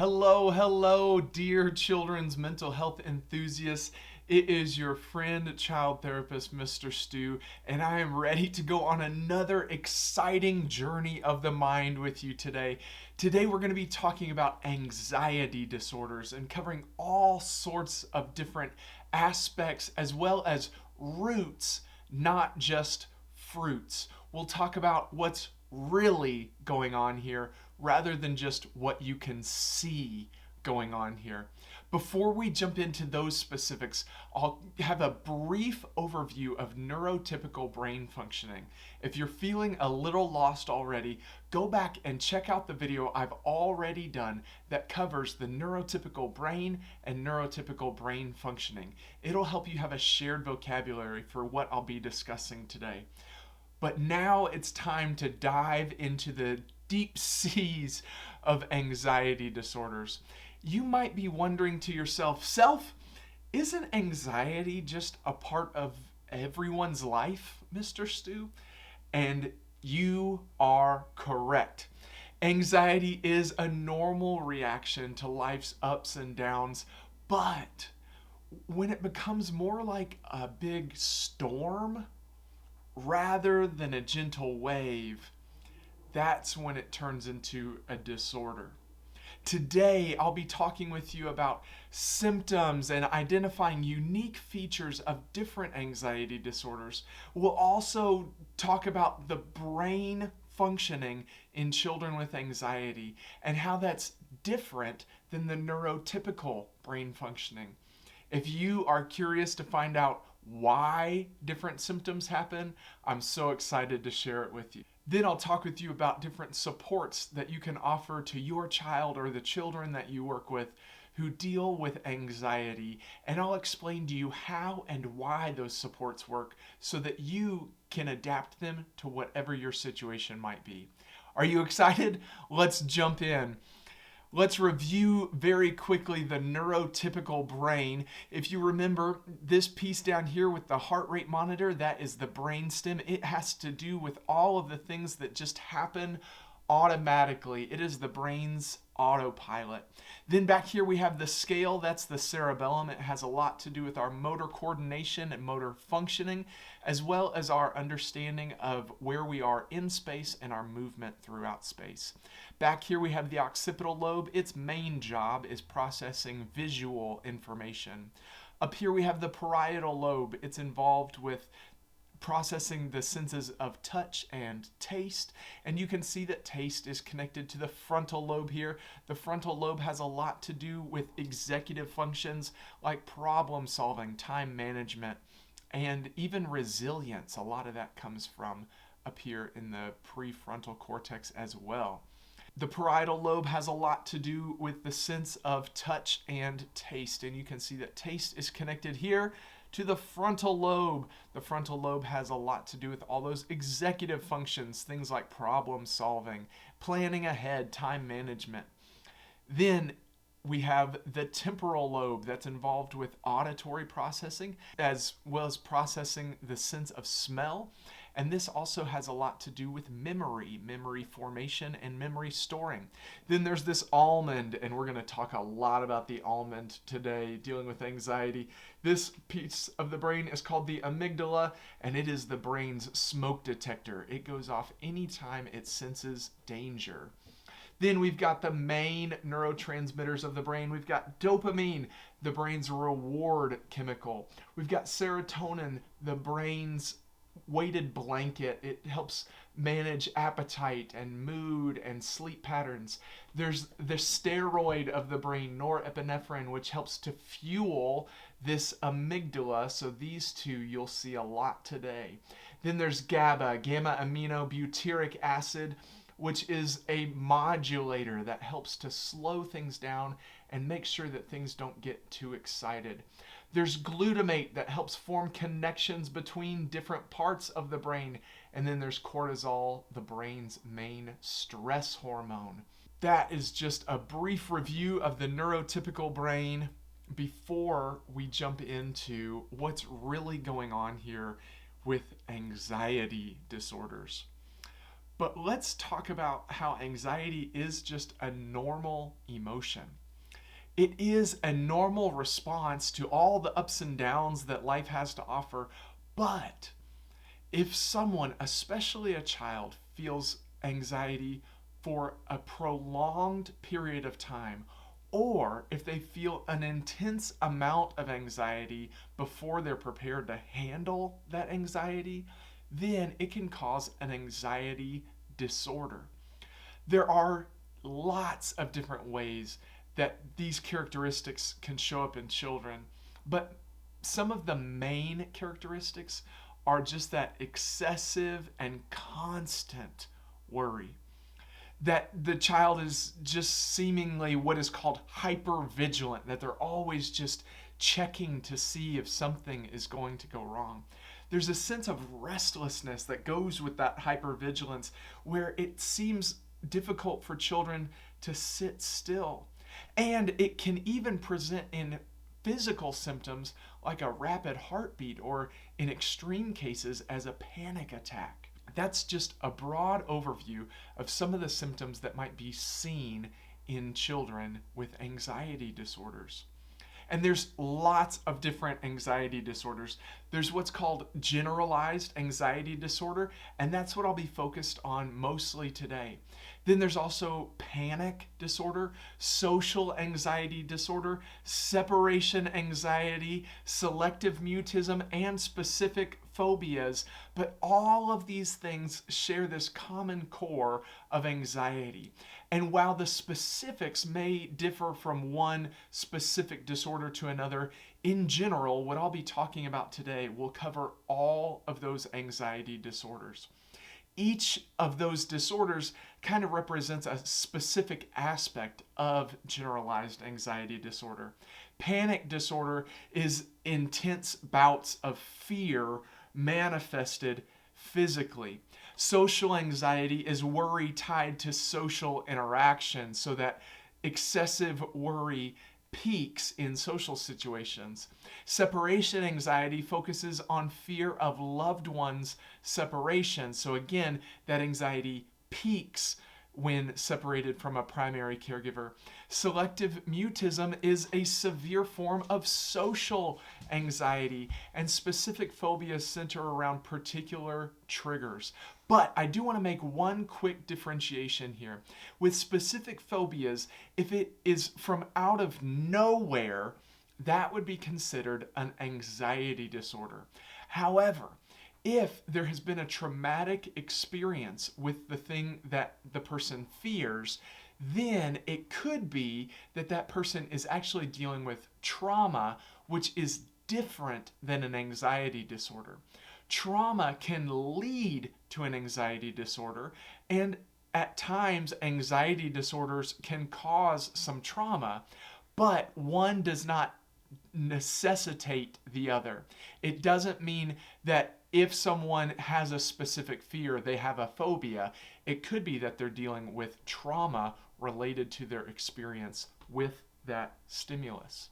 Hello, hello, dear children's mental health enthusiasts. It is your friend, child therapist, Mr. Stu, and I am ready to go on another exciting journey of the mind with you today. Today, we're going to be talking about anxiety disorders and covering all sorts of different aspects as well as roots, not just fruits. We'll talk about what's really going on here rather than just what you can see going on here. Before we jump into those specifics, I'll have a brief overview of neurotypical brain functioning. If you're feeling a little lost already, go back and check out the video I've already done that covers the neurotypical brain and neurotypical brain functioning. It'll help you have a shared vocabulary for what I'll be discussing today. But now it's time to dive into the deep seas of anxiety disorders. You might be wondering to yourself, isn't anxiety just a part of everyone's life, Mr. Stu? And you are correct. Anxiety is a normal reaction to life's ups and downs, but when it becomes more like a big storm, rather than a gentle wave, that's when it turns into a disorder. Today, I'll be talking with you about symptoms and identifying unique features of different anxiety disorders. We'll also talk about the brain functioning in children with anxiety and how that's different than the neurotypical brain functioning. If you are curious to find out why different symptoms happen, I'm so excited to share it with you. Then I'll talk with you about different supports that you can offer to your child or the children that you work with who deal with anxiety, and I'll explain to you how and why those supports work so that you can adapt them to whatever your situation might be. Are you excited? Let's jump in. Let's review very quickly the neurotypical brain. If you remember this piece down here with the heart rate monitor, that is the brain stem. It has to do with all of the things that just happen automatically. It is the brain's autopilot. Then back here we have the scale, that's the cerebellum. It has a lot to do with our motor coordination and motor functioning, as well as our understanding of where we are in space and our movement throughout space. Back here we have the occipital lobe. Its main job is processing visual information. Up here we have the parietal lobe. It's involved with processing the senses of touch and taste, and you can see that taste is connected to the frontal lobe here. The frontal lobe has a lot to do with executive functions like problem solving, time management, and even resilience. A lot of that comes from up here in the prefrontal cortex as well. The parietal lobe has a lot to do with the sense of touch and taste, and you can see that taste is connected here to the frontal lobe. The frontal lobe has a lot to do with all those executive functions, things like problem solving, planning ahead, time management. Then we have the temporal lobe that's involved with auditory processing as well as processing the sense of smell. And this also has a lot to do with memory formation, and memory storing. Then there's this almond, and we're going to talk a lot about the almond today, dealing with anxiety. This piece of the brain is called the amygdala, and it is the brain's smoke detector. It goes off anytime it senses danger. Then we've got the main neurotransmitters of the brain. We've got dopamine, the brain's reward chemical. We've got serotonin, the brain's weighted blanket. It helps manage appetite and mood and sleep patterns. There's the steroid of the brain, norepinephrine, which helps to fuel this amygdala. So these two you'll see a lot today. Then there's GABA, gamma aminobutyric acid, which is a modulator that helps to slow things down and make sure that things don't get too excited. There's glutamate that helps form connections between different parts of the brain. And then there's cortisol, the brain's main stress hormone. That is just a brief review of the neurotypical brain before we jump into what's really going on here with anxiety disorders. But let's talk about how anxiety is just a normal emotion. It is a normal response to all the ups and downs that life has to offer. But if someone, especially a child, feels anxiety for a prolonged period of time, or if they feel an intense amount of anxiety before they're prepared to handle that anxiety, then it can cause an anxiety disorder. There are lots of different ways that these characteristics can show up in children, but some of the main characteristics are just that excessive and constant worry. That the child is just seemingly what is called hyper vigilant, that they're always just checking to see if something is going to go wrong. There's a sense of restlessness that goes with that hypervigilance where it seems difficult for children to sit still. And it can even present in physical symptoms like a rapid heartbeat or, in extreme cases, as a panic attack. That's just a broad overview of some of the symptoms that might be seen in children with anxiety disorders. And there's lots of different anxiety disorders. There's what's called generalized anxiety disorder, and that's what I'll be focused on mostly today. Then there's also panic disorder, social anxiety disorder, separation anxiety, selective mutism, and specific phobias. But all of these things share this common core of anxiety. And while the specifics may differ from one specific disorder to another, in general, what I'll be talking about today will cover all of those anxiety disorders. Each of those disorders kind of represents a specific aspect of generalized anxiety disorder. Panic disorder is intense bouts of fear manifested physically. Social anxiety is worry tied to social interaction, so that excessive worry peaks in social situations. Separation anxiety focuses on fear of loved ones' separation. So again, that anxiety peaks when separated from a primary caregiver. Selective mutism is a severe form of social anxiety, and specific phobias center around particular triggers. But I do want to make one quick differentiation here. With specific phobias, if it is from out of nowhere, that would be considered an anxiety disorder. However, if there has been a traumatic experience with the thing that the person fears, then it could be that that person is actually dealing with trauma, which is different than an anxiety disorder. Trauma can lead to an anxiety disorder, and at times anxiety disorders can cause some trauma, but one does not necessitate the other. It doesn't mean that if someone has a specific fear, they have a phobia. It could be that they're dealing with trauma related to their experience with that stimulus.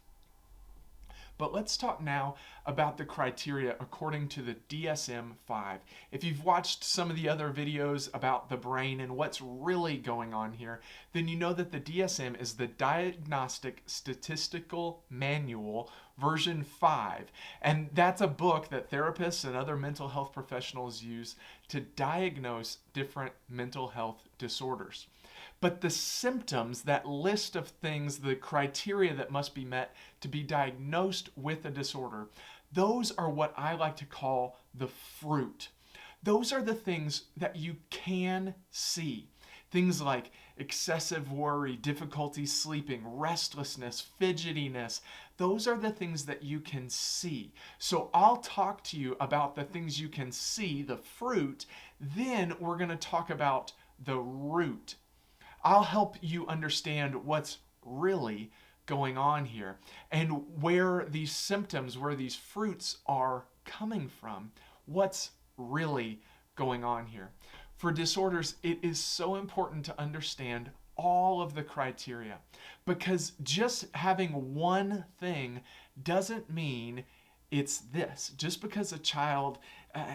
But let's talk now about the criteria according to the DSM-5. If you've watched some of the other videos about the brain and what's really going on here, then you know that the DSM is the Diagnostic Statistical Manual version 5. And that's a book that therapists and other mental health professionals use to diagnose different mental health disorders. But the symptoms, that list of things, the criteria that must be met to be diagnosed with a disorder, those are what I like to call the fruit. Those are the things that you can see. Things like excessive worry, difficulty sleeping, restlessness, fidgetiness. Those are the things that you can see. So I'll talk to you about the things you can see, the fruit. Then we're going to talk about the root. I'll help you understand what's really going on here and where these symptoms, where these fruits are coming from. What's really going on here? For disorders, it is so important to understand all of the criteria, because just having one thing doesn't mean It's this: just because a child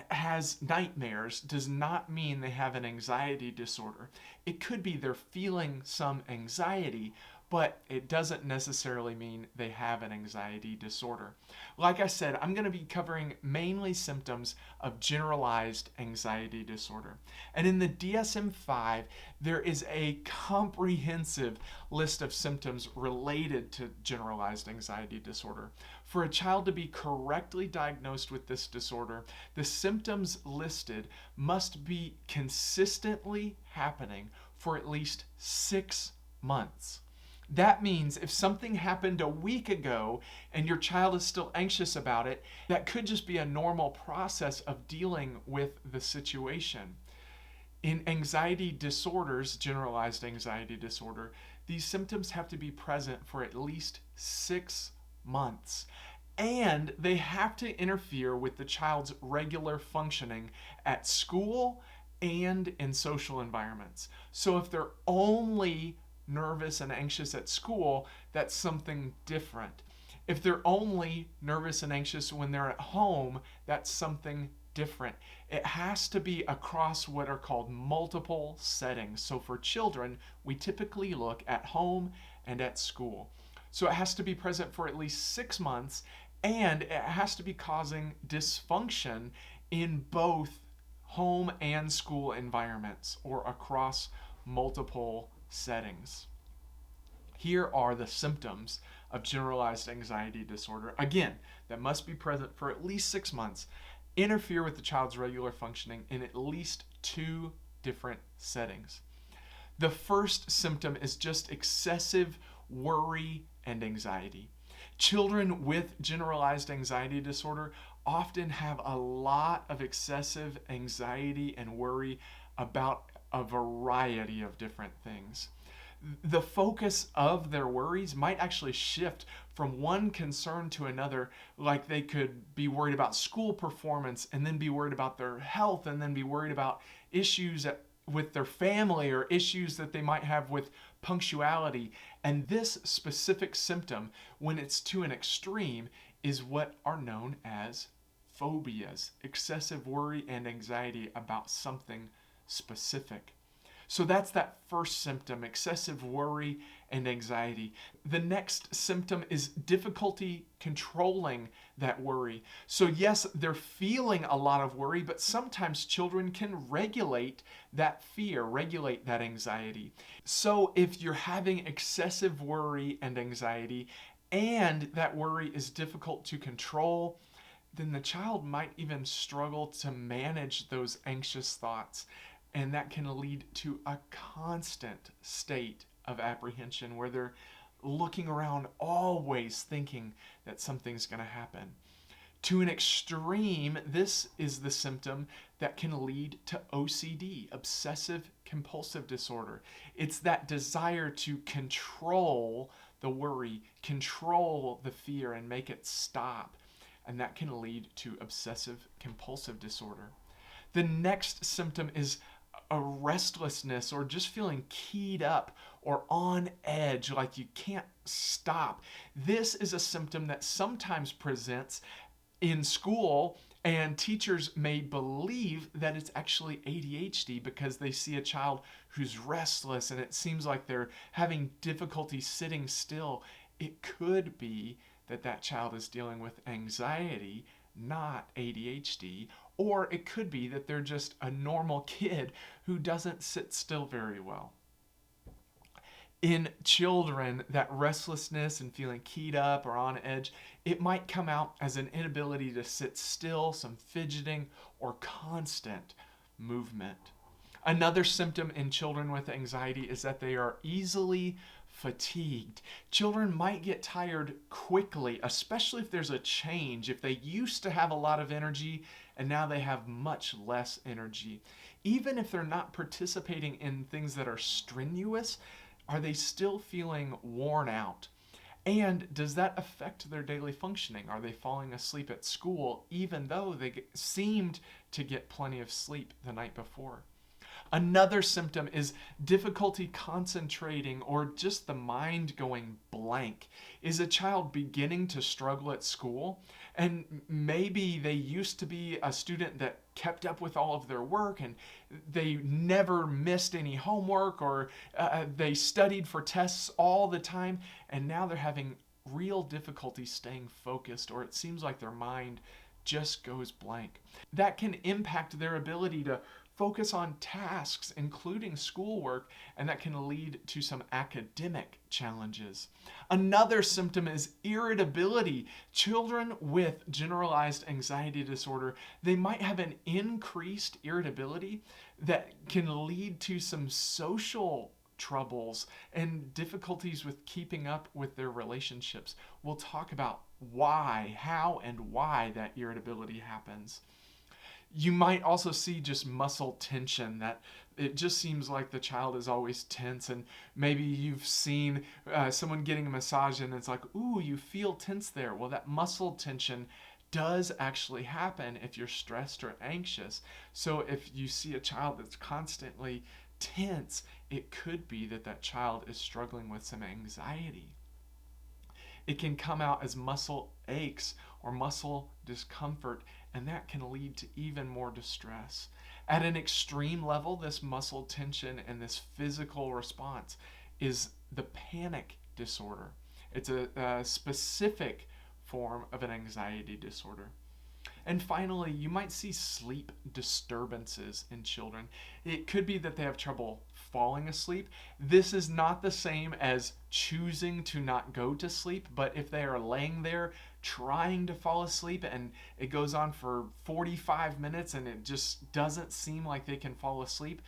has nightmares does not mean they have an anxiety disorder. It could be they're feeling some anxiety, but it doesn't necessarily mean they have an anxiety disorder. Like I said, I'm going to be covering mainly symptoms of generalized anxiety disorder. And in the DSM 5, there is a comprehensive list of symptoms related to generalized anxiety disorder. For a child to be correctly diagnosed with this disorder, the symptoms listed must be consistently happening for at least 6 months. That means if something happened a week ago and your child is still anxious about it, that could just be a normal process of dealing with the situation. In anxiety disorders, generalized anxiety disorder, these symptoms have to be present for at least 6 months. And they have to interfere with the child's regular functioning at school and in social environments. So if they're only nervous and anxious at school, that's something different. If they're only nervous and anxious when they're at home, that's something different. It has to be across what are called multiple settings. So for children, we typically look at home and at school. So it has to be present for at least 6 months, and it has to be causing dysfunction in both home and school environments or across multiple settings. Here are the symptoms of generalized anxiety disorder. Again, that must be present for at least 6 months, interfere with the child's regular functioning in at least 2 different settings. The first symptom is just excessive worry and anxiety. Children with generalized anxiety disorder often have a lot of excessive anxiety and worry about a variety of different things. The focus of their worries might actually shift from one concern to another, like they could be worried about school performance and then be worried about their health and then be worried about issues with their family or issues that they might have with punctuality. And this specific symptom, when it's to an extreme, is what are known as phobias: excessive worry and anxiety about something specific. So that's that first symptom: excessive worry and anxiety. The next symptom is difficulty controlling that worry. So yes, they're feeling a lot of worry, but sometimes children can regulate that fear, regulate that anxiety. So if you're having excessive worry and anxiety, and that worry is difficult to control, then the child might even struggle to manage those anxious thoughts. And that can lead to a constant state of apprehension where they're looking around, always thinking that something's going to happen. To an extreme, this is the symptom that can lead to OCD, obsessive compulsive disorder. It's that desire to control the worry, control the fear, and make it stop. And that can lead to obsessive compulsive disorder. The next symptom is a restlessness or just feeling keyed up or on edge, like you can't stop. This is a symptom that sometimes presents in school, and teachers may believe that it's actually ADHD because they see a child who's restless and it seems like they're having difficulty sitting still. It could be that that child is dealing with anxiety, not ADHD, or it could be that they're just a normal kid who doesn't sit still very well. In children, that restlessness and feeling keyed up or on edge, it might come out as an inability to sit still, some fidgeting, or constant movement. Another symptom in children with anxiety is that they are easily fatigued. Children might get tired quickly, especially if there's a change. If they used to have a lot of energy and now they have much less energy. Even if they're not participating in things that are strenuous, are they still feeling worn out? And does that affect their daily functioning? Are they falling asleep at school even though they seemed to get plenty of sleep the night before? Another symptom is difficulty concentrating or just the mind going blank. Is a child beginning to struggle at school? And maybe they used to be a student that kept up with all of their work and they never missed any homework, or they studied for tests all the time, and now they're having real difficulty staying focused, or it seems like their mind just goes blank. That can impact their ability to focus on tasks, including schoolwork, and that can lead to some academic challenges. Another symptom is irritability. Children with generalized anxiety disorder, they might have an increased irritability that can lead to some social troubles and difficulties with keeping up with their relationships. We'll talk about how and why that irritability happens. You might also see just muscle tension, that it just seems like the child is always tense, and maybe you've seen someone getting a massage and it's like, ooh, you feel tense there. Well, that muscle tension does actually happen if you're stressed or anxious. So if you see a child that's constantly tense, it could be that that child is struggling with some anxiety. It can come out as muscle aches or muscle discomfort, and that can lead to even more distress. At an extreme level, this muscle tension and this physical response is the panic disorder. It's a specific form of an anxiety disorder. And finally, you might see sleep disturbances in children. It could be that they have trouble falling asleep. This is not the same as choosing to not go to sleep, but if they are laying there trying to fall asleep and it goes on for 45 minutes and it just doesn't seem like they can fall asleep,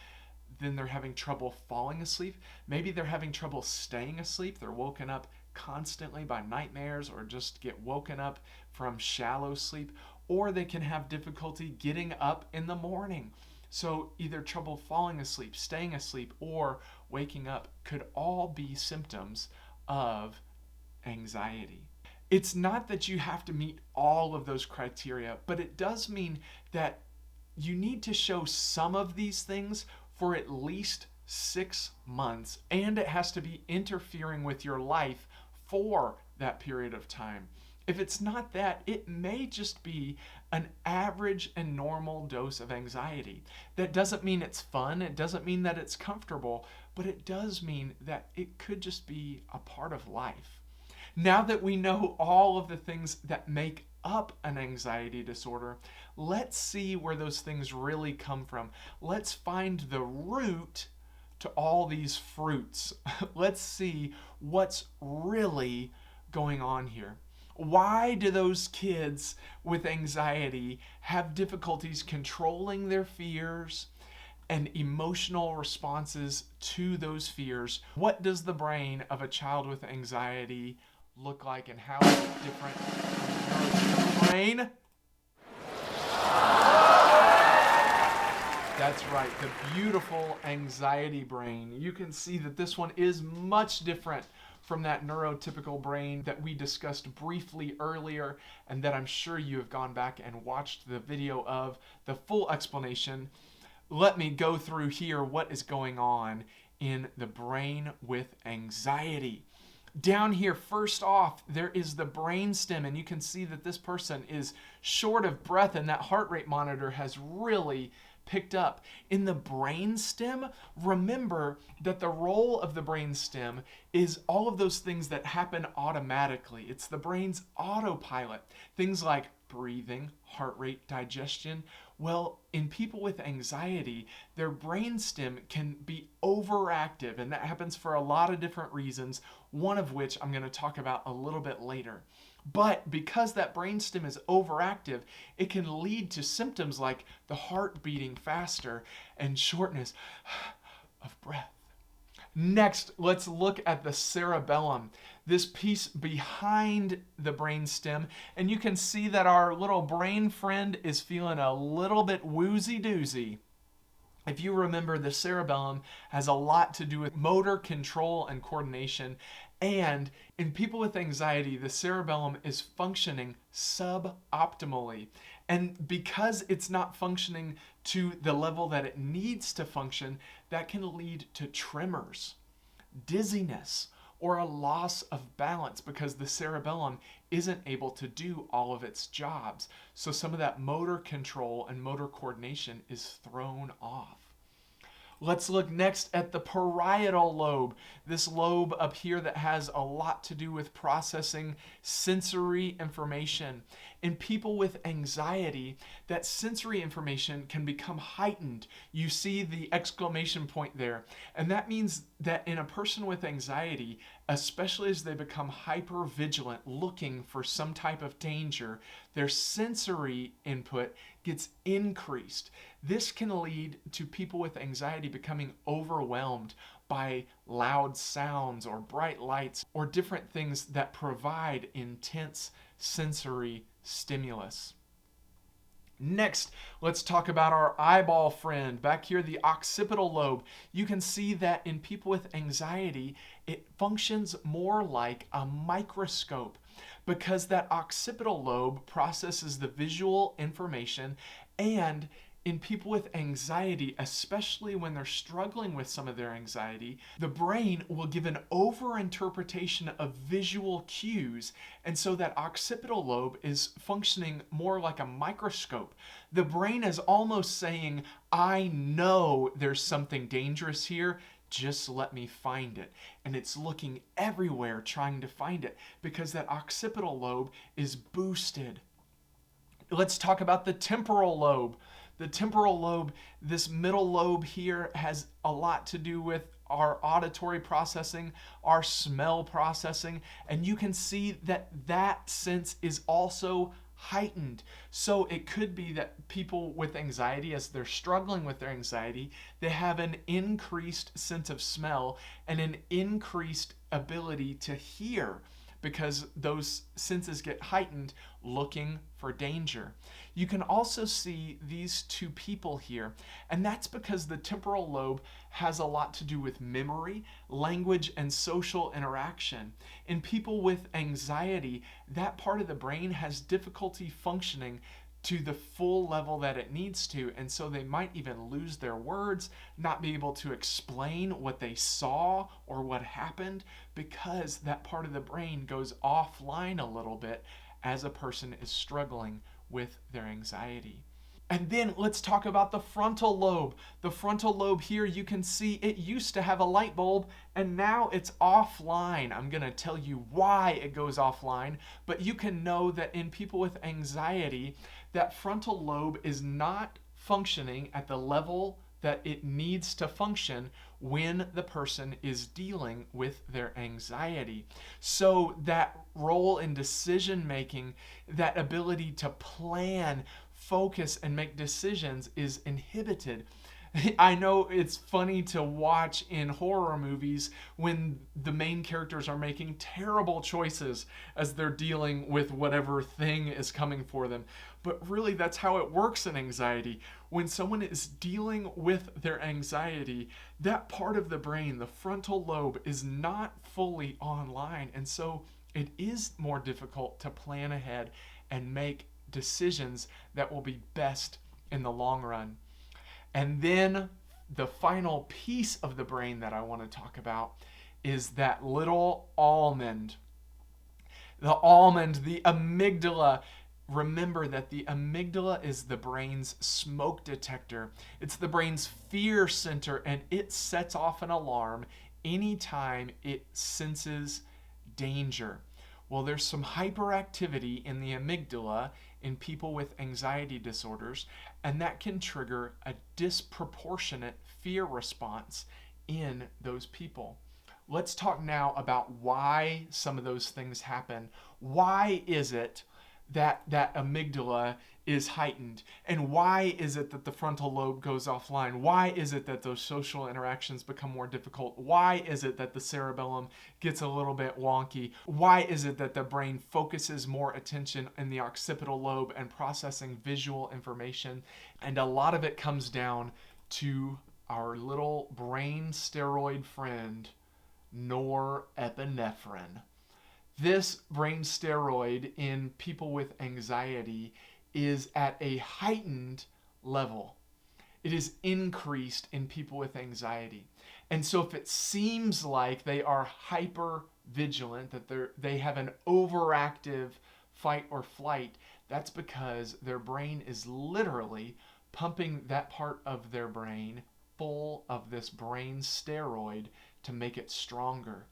then they're having trouble falling asleep. Maybe they're having trouble staying asleep. They're woken up constantly by nightmares or just get woken up from shallow sleep, or they can have difficulty getting up in the morning. So either trouble falling asleep, staying asleep, or waking up could all be symptoms of anxiety. It's not that you have to meet all of those criteria, but it does mean that you need to show some of these things for at least 6 months, and it has to be interfering with your life for that period of time. If it's not that, it may just be an average and normal dose of anxiety. That doesn't mean it's fun, it doesn't mean that it's comfortable, but it does mean that it could just be a part of life. Now that we know all of the things that make up an anxiety disorder, let's see where those things really come from. Let's find the root to all these fruits. Let's see what's really going on here. Why do those kids with anxiety have difficulties controlling their fears and emotional responses to those fears? What does the brain of a child with anxiety look like, and how is it different from the brain? That's right, the beautiful anxiety brain. You can see that this one is much different from that neurotypical brain that we discussed briefly earlier, and that I'm sure you have gone back and watched the video of the full explanation. Let me go through here what is going on in the brain with anxiety. Down here, first off, there is the brainstem, and you can see that this person is short of breath, and that heart rate monitor has really picked up. In the brainstem, remember that the role of the brainstem is all of those things that happen automatically. It's the brain's autopilot. Things like breathing, heart rate, digestion. Well, in people with anxiety, their brainstem can be overactive, and that happens for a lot of different reasons, one of which I'm going to talk about a little bit later. But because that brainstem is overactive, it can lead to symptoms like the heart beating faster and shortness of breath. Next, let's look at the cerebellum, this piece behind the brainstem, and you can see that our little brain friend is feeling a little bit woozy-doozy. If you remember, the cerebellum has a lot to do with motor control and coordination, and in people with anxiety, the cerebellum is functioning suboptimally. And because it's not functioning to the level that it needs to function, that can lead to tremors, dizziness, or a loss of balance because the cerebellum isn't able to do all of its jobs. So some of that motor control and motor coordination is thrown off. Let's look next at the parietal lobe. This lobe up here that has a lot to do with processing sensory information. In people with anxiety, that sensory information can become heightened. You see the exclamation point there. And that means that in a person with anxiety, especially as they become hyper vigilant, looking for some type of danger, their sensory input gets increased. This can lead to people with anxiety becoming overwhelmed by loud sounds or bright lights or different things that provide intense sensory stimulus. Next, let's talk about our eyeball friend. Back here, the occipital lobe. You can see that in people with anxiety, it functions more like a microscope because that occipital lobe processes the visual information, and in people with anxiety, especially when they're struggling with some of their anxiety, the brain will give an overinterpretation of visual cues. And so that occipital lobe is functioning more like a microscope. The brain is almost saying, I know there's something dangerous here. Just let me find it. And it's looking everywhere trying to find it because that occipital lobe is boosted. Let's talk about the temporal lobe. The temporal lobe, this middle lobe here, has a lot to do with our auditory processing, our smell processing, and you can see that that sense is also heightened. So it could be that people with anxiety, as they're struggling with their anxiety, they have an increased sense of smell and an increased ability to hear because those senses get heightened looking for danger. You can also see these two people here, and that's because the temporal lobe has a lot to do with memory, language, and social interaction. In people with anxiety, that part of the brain has difficulty functioning to the full level that it needs to, and so they might even lose their words, not be able to explain what they saw or what happened because that part of the brain goes offline a little bit as a person is struggling with their anxiety. And then let's talk about the frontal lobe. The frontal lobe here, you can see it used to have a light bulb and now it's offline. I'm going to tell you why it goes offline, but you can know that in people with anxiety, that frontal lobe is not functioning at the level that it needs to function when the person is dealing with their anxiety. So that role in decision making, that ability to plan, focus, and make decisions is inhibited. I know it's funny to watch in horror movies when the main characters are making terrible choices as they're dealing with whatever thing is coming for them. But really, that's how it works in anxiety. When someone is dealing with their anxiety, that part of the brain, the frontal lobe, is not fully online. And so it is more difficult to plan ahead and make decisions that will be best in the long run. And then the final piece of the brain that I want to talk about is that little almond. The almond, the amygdala. Remember that the amygdala is the brain's smoke detector. It's the brain's fear center, and it sets off an alarm anytime it senses danger. Well, there's some hyperactivity in the amygdala in people with anxiety disorders, and that can trigger a disproportionate fear response in those people. Let's talk now about why some of those things happen. Why is it that amygdala is heightened? And why is it that the frontal lobe goes offline? Why is it that those social interactions become more difficult? Why is it that the cerebellum gets a little bit wonky? Why is it that the brain focuses more attention in the occipital lobe and processing visual information? And a lot of it comes down to our little brain steroid friend, norepinephrine. This brain steroid in people with anxiety is at a heightened level. It is increased in people with anxiety. And so if it seems like they are hyper vigilant, that they have an overactive fight or flight, that's because their brain is literally pumping that part of their brain full of this brain steroid to make it stronger.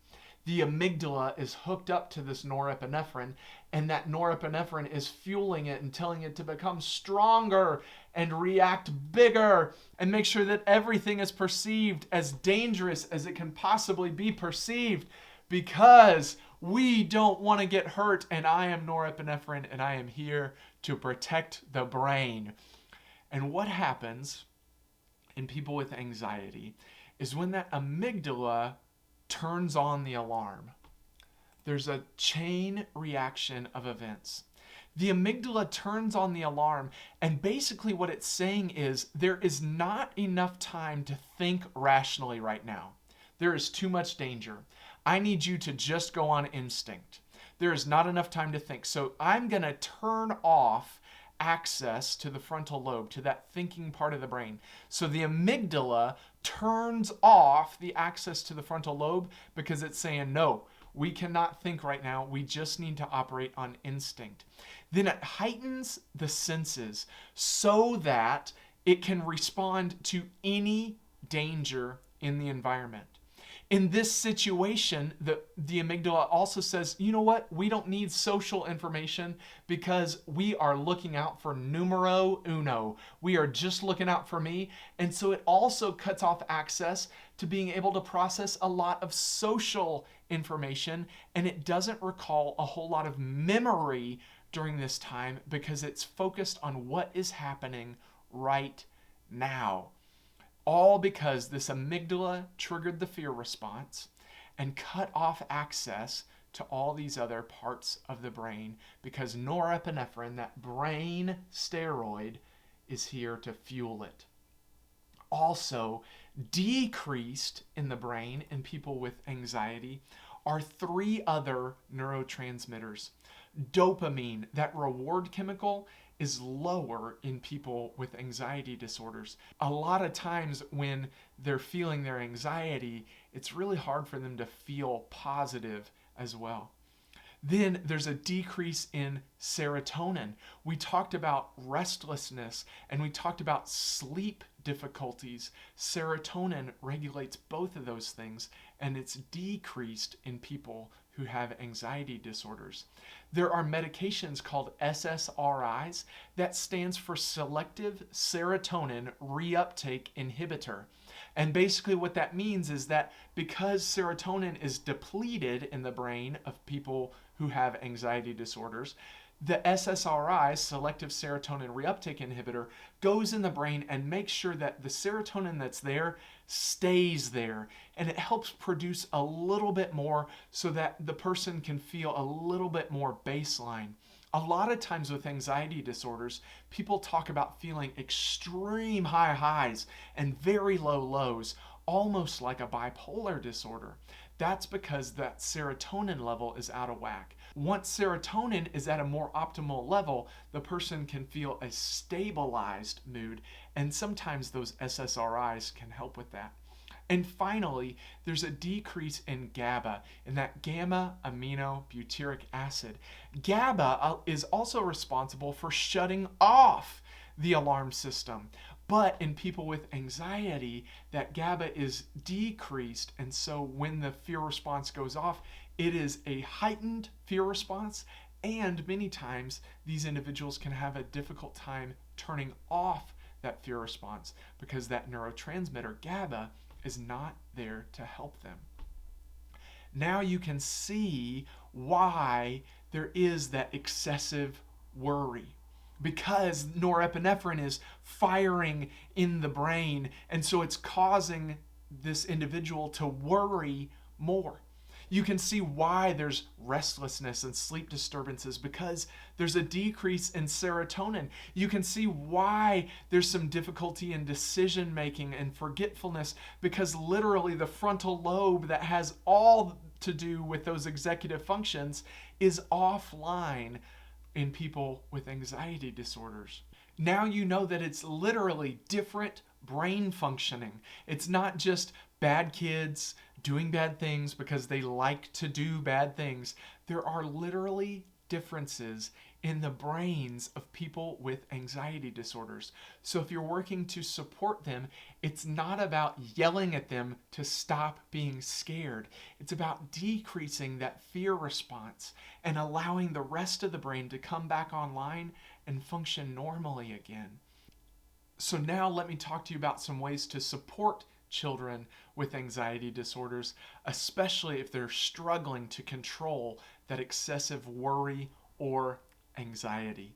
The amygdala is hooked up to this norepinephrine, and that norepinephrine is fueling it and telling it to become stronger and react bigger and make sure that everything is perceived as dangerous as it can possibly be perceived, because we don't want to get hurt, and I am norepinephrine and I am here to protect the brain. And what happens in people with anxiety is when that amygdala turns on the alarm, there's a chain reaction of events. The amygdala turns on the alarm, and basically what it's saying is there is not enough time to think rationally right now. There is too much danger. I need you to just go on instinct. There is not enough time to think. So I'm going to turn off access to the frontal lobe, to that thinking part of the brain. So the amygdala turns off the access to the frontal lobe because it's saying, no, we cannot think right now. We just need to operate on instinct. Then it heightens the senses so that it can respond to any danger in the environment. In this situation, the amygdala also says, you know what? We don't need social information because we are looking out for numero uno. We are just looking out for me. And so it also cuts off access to being able to process a lot of social information. And it doesn't recall a whole lot of memory during this time because it's focused on what is happening right now. All because this amygdala triggered the fear response and cut off access to all these other parts of the brain because norepinephrine, that brain steroid, is here to fuel it. Also, decreased in the brain in people with anxiety are 3 other neurotransmitters. Dopamine, that reward chemical, is lower in people with anxiety disorders. A lot of times when they're feeling their anxiety, it's really hard for them to feel positive as well. Then there's a decrease in serotonin. We talked about restlessness and we talked about sleep difficulties. Serotonin regulates both of those things, and it's decreased in people who have anxiety disorders. There are medications called SSRIs that stands for selective serotonin reuptake inhibitor. And basically what that means is that because serotonin is depleted in the brain of people who have anxiety disorders, the SSRI, selective serotonin reuptake inhibitor, goes in the brain and makes sure that the serotonin that's there stays there. And it helps produce a little bit more so that the person can feel a little bit more baseline. A lot of times with anxiety disorders, people talk about feeling extreme high highs and very low lows, almost like a bipolar disorder. That's because that serotonin level is out of whack. Once serotonin is at a more optimal level, the person can feel a stabilized mood, and sometimes those SSRIs can help with that. And finally, there's a decrease in GABA, in that gamma aminobutyric acid. GABA is also responsible for shutting off the alarm system. But in people with anxiety, that GABA is decreased, and so when the fear response goes off, it is a heightened fear response, and many times these individuals can have a difficult time turning off that fear response because that neurotransmitter GABA is not there to help them. Now you can see why there is that excessive worry, because norepinephrine is firing in the brain, and so it's causing this individual to worry more. You can see why there's restlessness and sleep disturbances, because there's a decrease in serotonin. You can see why there's some difficulty in decision making and forgetfulness, because literally the frontal lobe that has all to do with those executive functions is offline in people with anxiety disorders. Now you know that it's literally different brain functioning. It's not just bad kids doing bad things because they like to do bad things. There are literally differences in the brains of people with anxiety disorders. So if you're working to support them, it's not about yelling at them to stop being scared. It's about decreasing that fear response and allowing the rest of the brain to come back online and function normally again. So now let me talk to you about some ways to support children with anxiety disorders, especially if they're struggling to control that excessive worry or anxiety.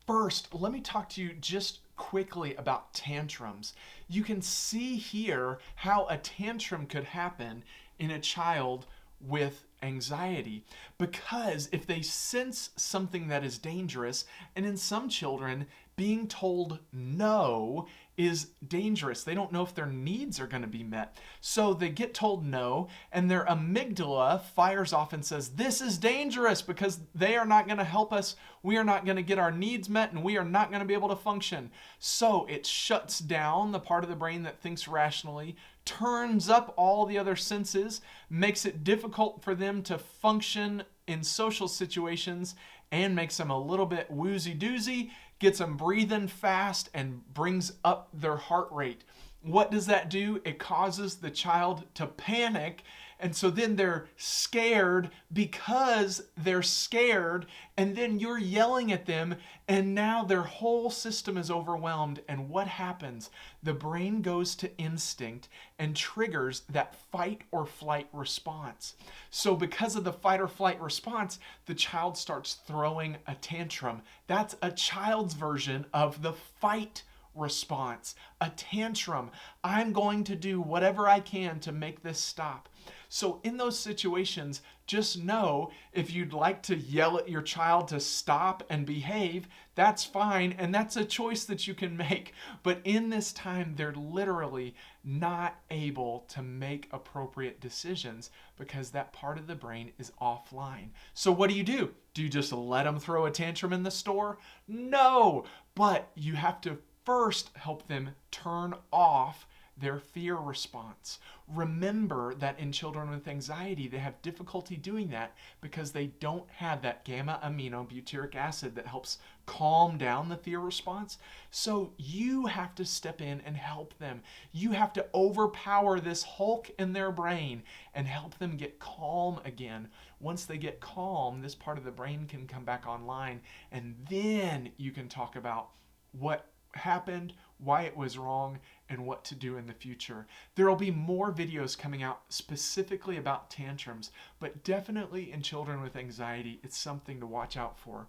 First, let me talk to you just quickly about tantrums. You can see here how a tantrum could happen in a child with anxiety, because if they sense something that is dangerous, and in some children, being told no is dangerous. They don't know if their needs are going to be met. So they get told no, and their amygdala fires off and says, this is dangerous because they are not going to help us. We are not going to get our needs met, and we are not going to be able to function. So it shuts down the part of the brain that thinks rationally, turns up all the other senses, makes it difficult for them to function in social situations, and makes them a little bit woozy-doozy, gets them breathing fast, and brings up their heart rate. What does that do? It causes the child to panic, and so then they're scared because they're scared, and then you're yelling at them, and now their whole system is overwhelmed. And what happens? The brain goes to instinct and triggers that fight or flight response. So because of the fight or flight response, the child starts throwing a tantrum. That's a child's version of the fight response, a tantrum. I'm going to do whatever I can to make this stop. So in those situations, just know if you'd like to yell at your child to stop and behave, that's fine, and that's a choice that you can make. But in this time, they're literally not able to make appropriate decisions because that part of the brain is offline. So what do? Do you just let them throw a tantrum in the store? No, but you have to first help them turn off their fear response. Remember that in children with anxiety, they have difficulty doing that because they don't have that gamma aminobutyric acid that helps calm down the fear response. So you have to step in and help them. You have to overpower this Hulk in their brain and help them get calm again. Once they get calm, this part of the brain can come back online, and then you can talk about what happened, why it was wrong, and what to do in the future. There will be more videos coming out specifically about tantrums, but definitely in children with anxiety, it's something to watch out for.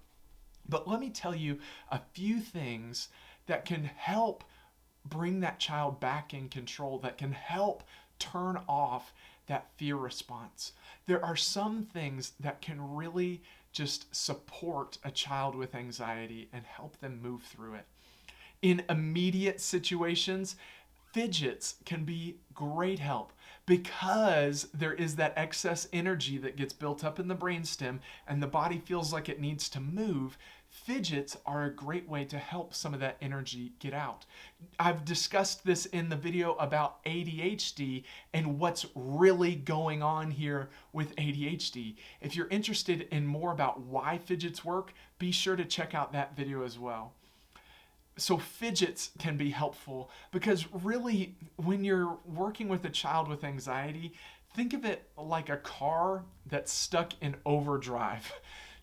But let me tell you a few things that can help bring that child back in control, that can help turn off that fear response. There are some things that can really just support a child with anxiety and help them move through it. In immediate situations, fidgets can be great help because there is that excess energy that gets built up in the brainstem and the body feels like it needs to move. Fidgets are a great way to help some of that energy get out. I've discussed this in the video about ADHD and what's really going on here with ADHD. If you're interested in more about why fidgets work, be sure to check out that video as well. So fidgets can be helpful because really when you're working with a child with anxiety, think of it like a car that's stuck in overdrive.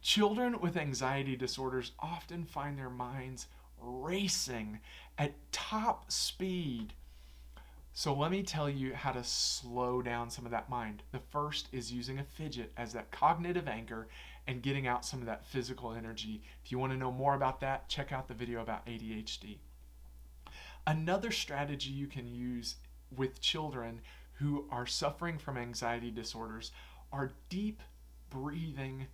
Children with anxiety disorders often find their minds racing at top speed. So let me tell you how to slow down some of that mind. The first is using a fidget as that cognitive anchor and getting out some of that physical energy. If you want to know more about that, check out the video about ADHD. Another strategy you can use with children who are suffering from anxiety disorders are deep breathing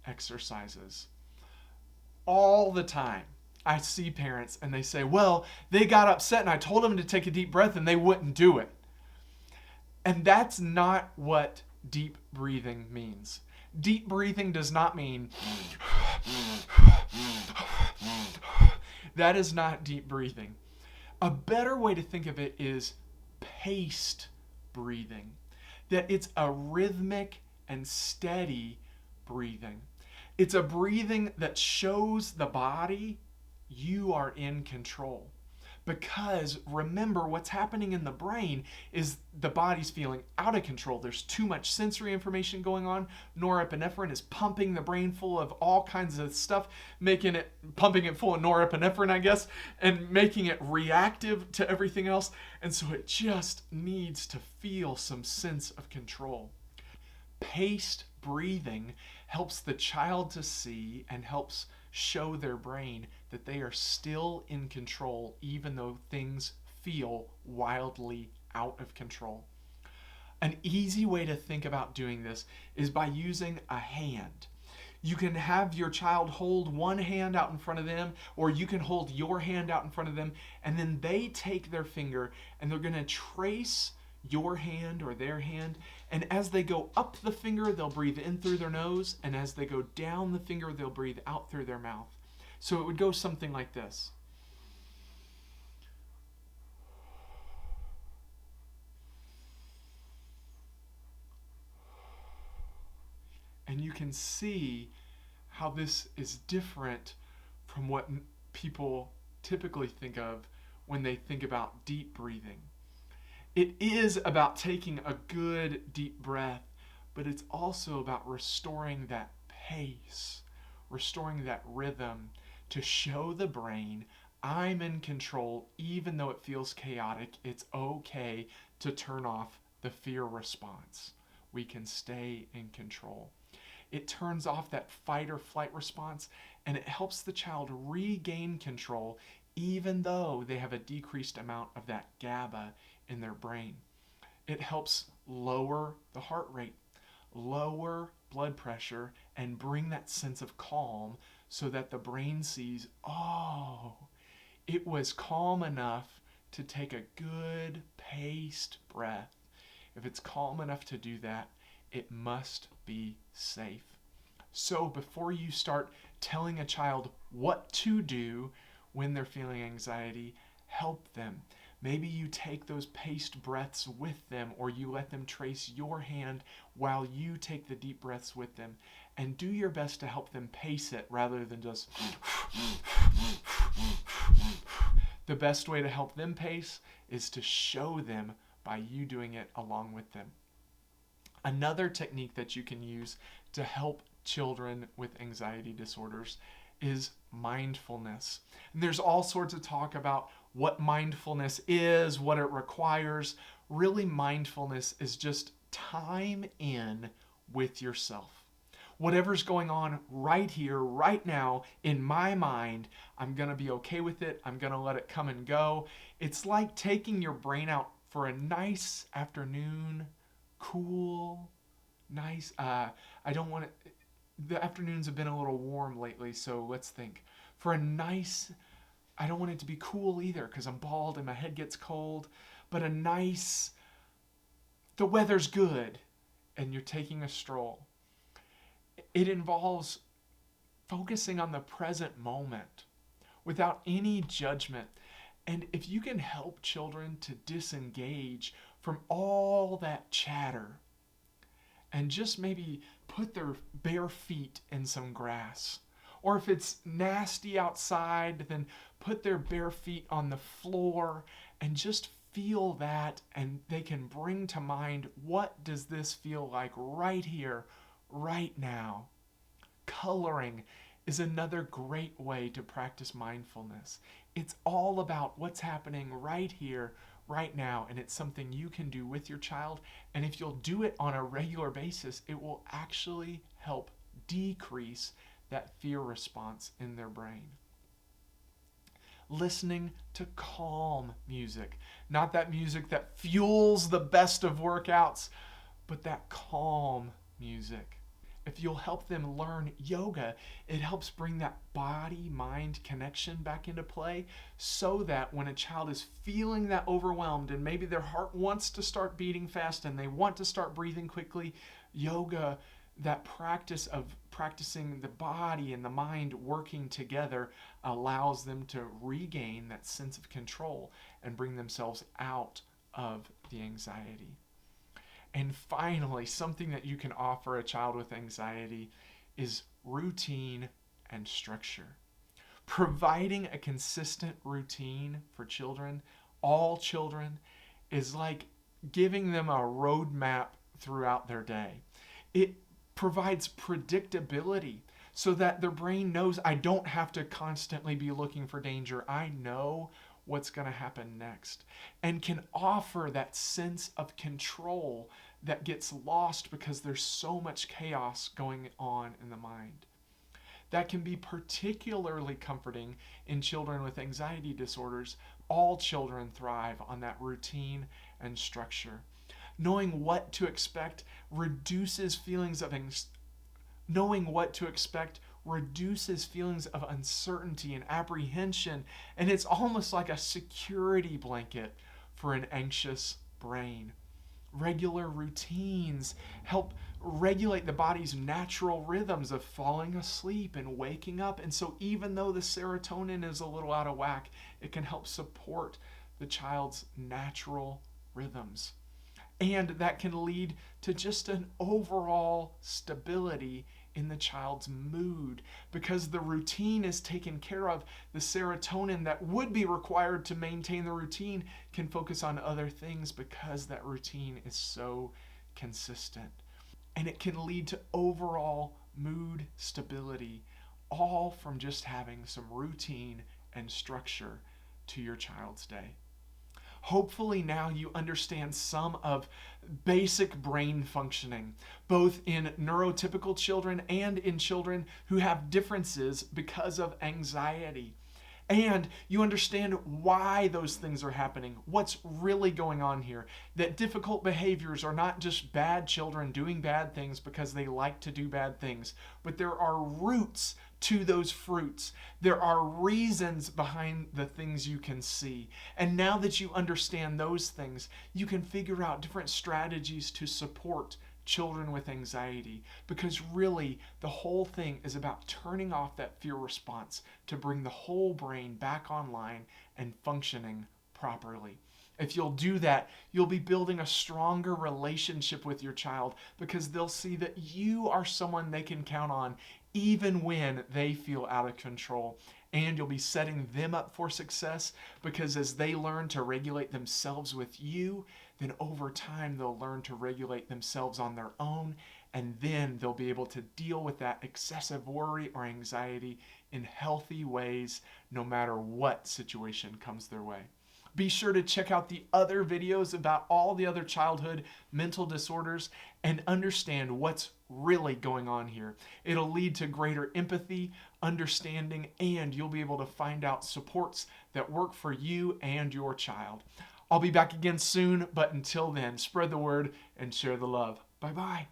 exercises. All the time, I see parents and they say, well, they got upset and I told them to take a deep breath and they wouldn't do it. And that's not what deep breathing means. Deep breathing does not mean That is not deep breathing. A better way to think of it is paced breathing, that it's a rhythmic and steady breathing. It's a breathing that shows the body you are in control. Because remember, what's happening in the brain is the body's feeling out of control. There's too much sensory information going on. Norepinephrine is pumping the brain full of all kinds of stuff, pumping it full of norepinephrine, I guess, and making it reactive to everything else. And so it just needs to feel some sense of control. Paced breathing helps the child to see and helps show their brain that they are still in control even though things feel wildly out of control. An easy way to think about doing this is by using a hand. You can have your child hold one hand out in front of them, or you can hold your hand out in front of them, and then they take their finger and they're going to trace your hand or their hand, and as they go up the finger, they'll breathe in through their nose, and as they go down the finger, they'll breathe out through their mouth. So it would go something like this. And you can see how this is different from what people typically think of when they think about deep breathing. It is about taking a good deep breath, but it's also about restoring that pace, restoring that rhythm to show the brain I'm in control even though it feels chaotic. It's okay to turn off the fear response. We can stay in control. It turns off that fight or flight response, and it helps the child regain control even though they have a decreased amount of that GABA in their brain. It helps lower the heart rate, lower blood pressure, and bring that sense of calm so that the brain sees, oh, it was calm enough to take a good paced breath. If it's calm enough to do that, it must be safe. So before you start telling a child what to do when they're feeling anxiety, help them. Maybe you take those paced breaths with them, or you let them trace your hand while you take the deep breaths with them, and do your best to help them pace it rather than just the best way to help them pace is to show them by you doing it along with them. Another technique that you can use to help children with anxiety disorders is mindfulness. And there's all sorts of talk about what mindfulness is, what it requires. Really, mindfulness is just time in with yourself. Whatever's going on right here, right now, in my mind, I'm going to be okay with it. I'm going to let it come and go. It's like taking your brain out for a nice afternoon, cool, nice. I don't want it. The afternoons have been a little warm lately, so let's think. For a nice, I don't want it to be cool either because I'm bald and my head gets cold, but a nice, the weather's good and you're taking a stroll. It involves focusing on the present moment without any judgment. And if you can help children to disengage from all that chatter and just maybe put their bare feet in some grass, or if it's nasty outside, then put their bare feet on the floor and just feel that, and they can bring to mind, what does this feel like right here, right now? Coloring is another great way to practice mindfulness. It's all about what's happening right here, right now, and it's something you can do with your child. And if you'll do it on a regular basis, it will actually help decrease that fear response in their brain. Listening to calm music, not that music that fuels the best of workouts, but that calm music. If you'll help them learn yoga, it helps bring that body-mind connection back into play so that when a child is feeling that overwhelmed and maybe their heart wants to start beating fast and they want to start breathing quickly, yoga that practice of practicing the body and the mind working together allows them to regain that sense of control and bring themselves out of the anxiety. And finally, something that you can offer a child with anxiety is routine and structure. Providing a consistent routine for children, all children, is like giving them a roadmap throughout their day. It provides predictability so that their brain knows I don't have to constantly be looking for danger. I know what's going to happen next, and can offer that sense of control that gets lost because there's so much chaos going on in the mind. That can be particularly comforting in children with anxiety disorders. All children thrive on that routine and structure. Knowing what to expect reduces feelings of knowing what to expect reduces feelings of uncertainty and apprehension, and it's almost like a security blanket for an anxious brain. Regular routines help regulate the body's natural rhythms of falling asleep and waking up. And so, even though the serotonin is a little out of whack, it can help support the child's natural rhythms. And that can lead to just an overall stability in the child's mood because the routine is taken care of. The serotonin that would be required to maintain the routine can focus on other things because that routine is so consistent. And it can lead to overall mood stability, all from just having some routine and structure to your child's day. Hopefully now you understand some of basic brain functioning, both in neurotypical children and in children who have differences because of anxiety. And you understand why those things are happening, what's really going on here. That difficult behaviors are not just bad children doing bad things because they like to do bad things, but there are roots to those fruits. There are reasons behind the things you can see. And now that you understand those things, you can figure out different strategies to support children with anxiety, because really the whole thing is about turning off that fear response to bring the whole brain back online and functioning properly. If you'll do that, you'll be building a stronger relationship with your child because they'll see that you are someone they can count on even when they feel out of control. And you'll be setting them up for success because as they learn to regulate themselves with you, then over time they'll learn to regulate themselves on their own, and then they'll be able to deal with that excessive worry or anxiety in healthy ways no matter what situation comes their way. Be sure to check out the other videos about all the other childhood mental disorders and understand what's really going on here. It'll lead to greater empathy, understanding, and you'll be able to find out supports that work for you and your child. I'll be back again soon, but until then, spread the word and share the love. Bye-bye.